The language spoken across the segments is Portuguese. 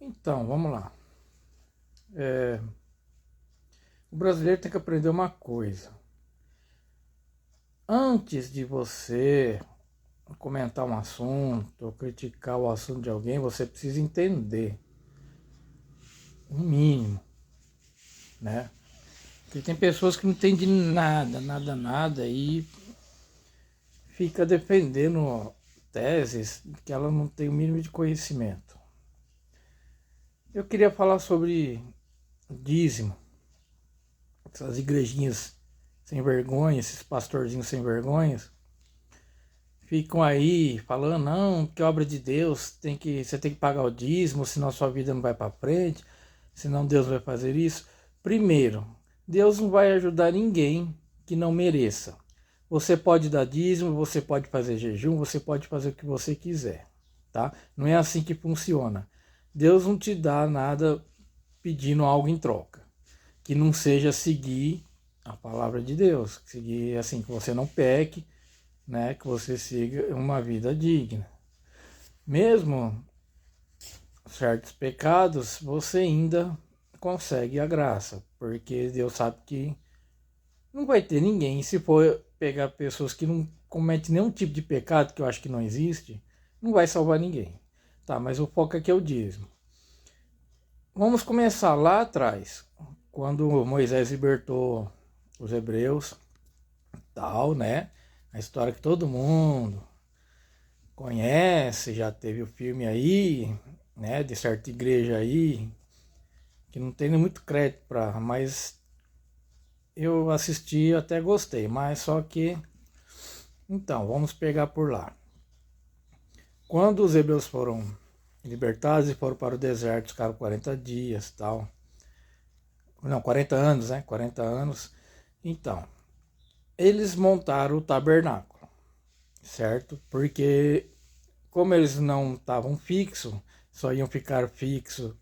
Então, vamos lá. O brasileiro tem que aprender uma coisa. Antes de você comentar um assunto ou criticar o assunto de alguém, você precisa entender o mínimo, né? Porque tem pessoas que não entendem nada e fica defendendo teses que ela não tem o mínimo de conhecimento. Eu queria falar sobre dízimo, essas igrejinhas sem vergonha, esses pastorzinhos sem vergonhas, ficam aí falando, não, que obra de Deus, você tem que pagar o dízimo, senão sua vida não vai para frente, senão Deus vai fazer isso. Primeiro, Deus não vai ajudar ninguém que não mereça. Você pode dar dízimo, você pode fazer jejum, você pode fazer o que você quiser, tá? Não é assim que funciona. Deus não te dá nada pedindo algo em troca, que não seja seguir a palavra de Deus, seguir assim, que você não peque, né, que você siga uma vida digna. Mesmo certos pecados, você ainda consegue a graça, porque Deus sabe que não vai ter ninguém, se for pegar pessoas que não cometem nenhum tipo de pecado, que eu acho que não existe, não vai salvar ninguém. Tá, mas o foco aqui é o dízimo. Vamos começar lá atrás, quando Moisés libertou os hebreus, tal, né? A história que todo mundo conhece, já teve o filme aí, né, de certa igreja aí, que não tem nem muito crédito para, mas eu assisti e até gostei, mas só que, então, vamos pegar por lá. Quando os hebreus foram libertados e foram para o deserto, ficaram 40 dias, tal. Não, 40 anos, né? 40 anos. Então, eles montaram o tabernáculo, certo? Porque como eles não estavam fixos, só iam ficar fixos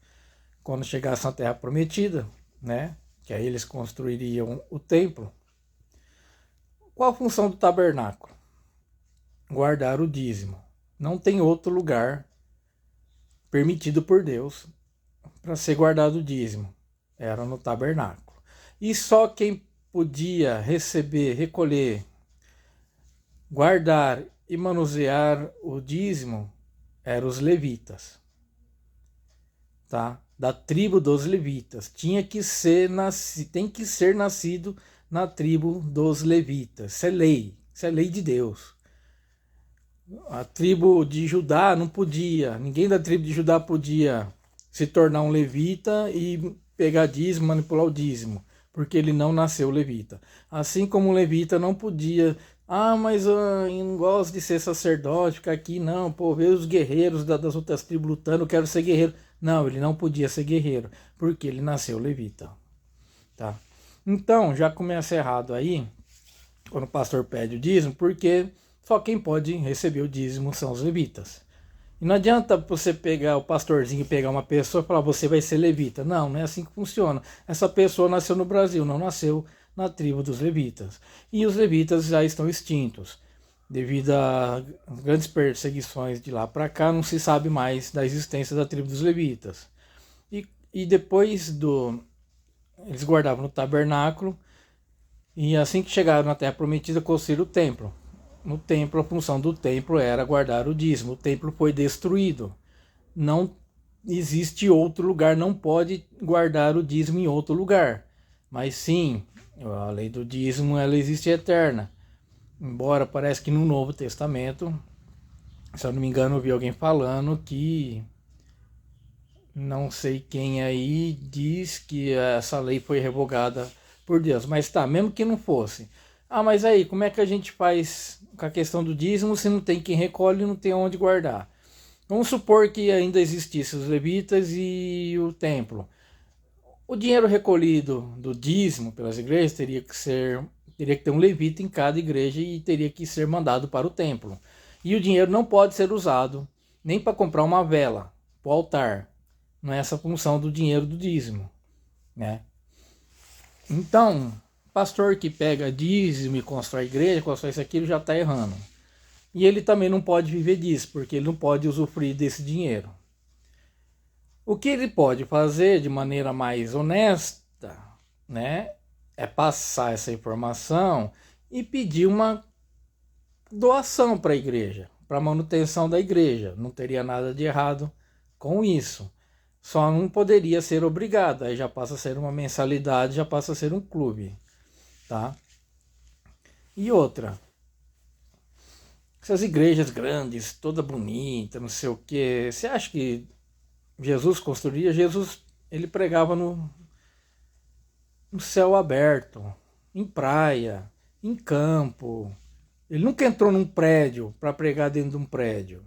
quando chegasse na Terra Prometida, né? Que aí eles construiriam o templo. Qual a função do tabernáculo? Guardar o dízimo. Não tem outro lugar permitido por Deus para ser guardado o dízimo. Era no tabernáculo. E só quem podia receber, recolher, guardar e manusear o dízimo eram os levitas, tá? Da tribo dos levitas. Tem que ser nascido na tribo dos levitas. Isso é lei de Deus. A tribo de Judá não podia, ninguém da tribo de Judá podia se tornar um levita e pegar dízimo, manipular o dízimo, porque ele não nasceu levita. Assim como um levita não podia, mas eu não gosto de ser sacerdote, ficar aqui, não, pô, ver os guerreiros das outras tribos lutando, eu quero ser guerreiro. Não, ele não podia ser guerreiro, porque ele nasceu levita. Tá? Então, já começa errado aí, quando o pastor pede o dízimo, porque só quem pode receber o dízimo são os levitas. E não adianta você pegar o pastorzinho e pegar uma pessoa e falar, você vai ser levita. Não, não é assim que funciona. Essa pessoa nasceu no Brasil, não nasceu na tribo dos levitas. E os levitas já estão extintos. Devido a grandes perseguições de lá para cá, não se sabe mais da existência da tribo dos levitas. E depois do... Eles guardavam no tabernáculo, e assim que chegaram na Terra Prometida, construíram o templo. No templo, a função do templo era guardar o dízimo. O templo foi destruído. Não existe outro lugar, não pode guardar o dízimo em outro lugar. Mas sim, a lei do dízimo ela existe eterna. Embora parece que no Novo Testamento, se eu não me engano, eu vi alguém falando que não sei quem aí diz que essa lei foi revogada por Deus. Mas tá, mesmo que não fosse. Mas aí, como é que a gente faz com a questão do dízimo se não tem quem recolhe e não tem onde guardar? Vamos supor que ainda existissem os levitas e o templo. O dinheiro recolhido do dízimo pelas igrejas teria que ter um levita em cada igreja e teria que ser mandado para o templo. E o dinheiro não pode ser usado nem para comprar uma vela para o altar. Não é essa a função do dinheiro do dízimo, né? Então, pastor que pega dízimo e constrói igreja, constrói isso aqui, ele já está errando. E ele também não pode viver disso, porque ele não pode usufruir desse dinheiro. O que ele pode fazer de maneira mais honesta, né, é passar essa informação e pedir uma doação para a igreja, para a manutenção da igreja. Não teria nada de errado com isso. Só não poderia ser obrigado, aí já passa a ser uma mensalidade, já passa a ser um clube, tá? E outra, essas igrejas grandes, toda bonita, não sei o quê, você acha que Jesus construía? Jesus, ele pregava no céu aberto, em praia, em campo. Ele nunca entrou num prédio para pregar dentro de um prédio,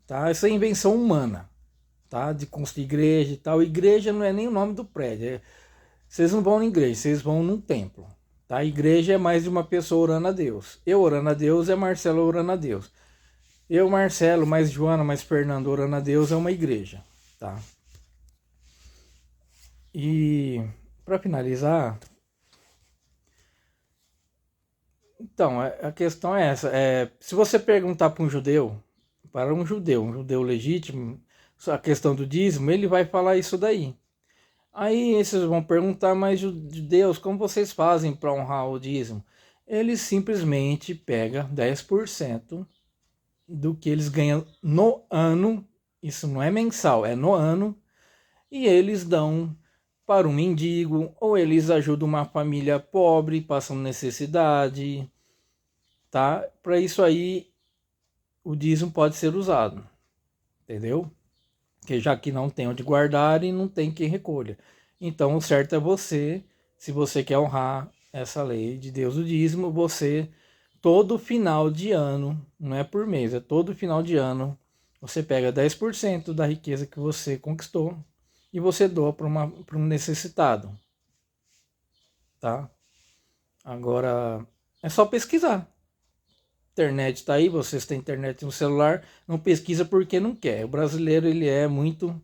tá? Isso é invenção humana, tá? De construir igreja e tal. Igreja não é nem o nome do prédio. Vocês não vão na igreja, vocês vão num templo, tá? A igreja é mais de uma pessoa orando a Deus. Eu orando a Deus é Marcelo orando a Deus. Eu, Marcelo, mais Joana, mais Fernando orando a Deus é uma igreja, tá? E para finalizar, então, a questão é essa. Se você perguntar para um judeu legítimo, a questão do dízimo, ele vai falar isso daí. Aí esses vão perguntar, mas judeus, como vocês fazem para honrar o dízimo? Eles simplesmente pegam 10% do que eles ganham no ano, isso não é mensal, é no ano, e eles dão para um mendigo, ou eles ajudam uma família pobre, passando necessidade, tá? Para isso aí, o dízimo pode ser usado, entendeu? Que já que não tem onde guardar e não tem quem recolha. Então, o certo é você, se você quer honrar essa lei de Deus do dízimo, você, todo final de ano, não é por mês, é todo final de ano, você pega 10% da riqueza que você conquistou e você doa para um necessitado, tá? Agora, é só pesquisar. Internet está aí, vocês têm internet no celular, não pesquisa porque não quer. O brasileiro, ele é muito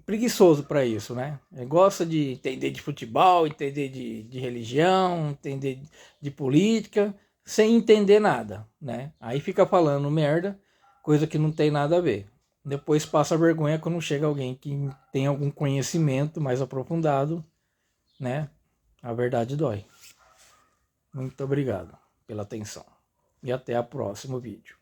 preguiçoso para isso, né? Ele gosta de entender de futebol, entender de religião, entender de política, sem entender nada, né? Aí fica falando merda, coisa que não tem nada a ver. Depois passa vergonha quando chega alguém que tem algum conhecimento mais aprofundado, né? A verdade dói. Muito obrigado pela atenção. E até o próximo vídeo.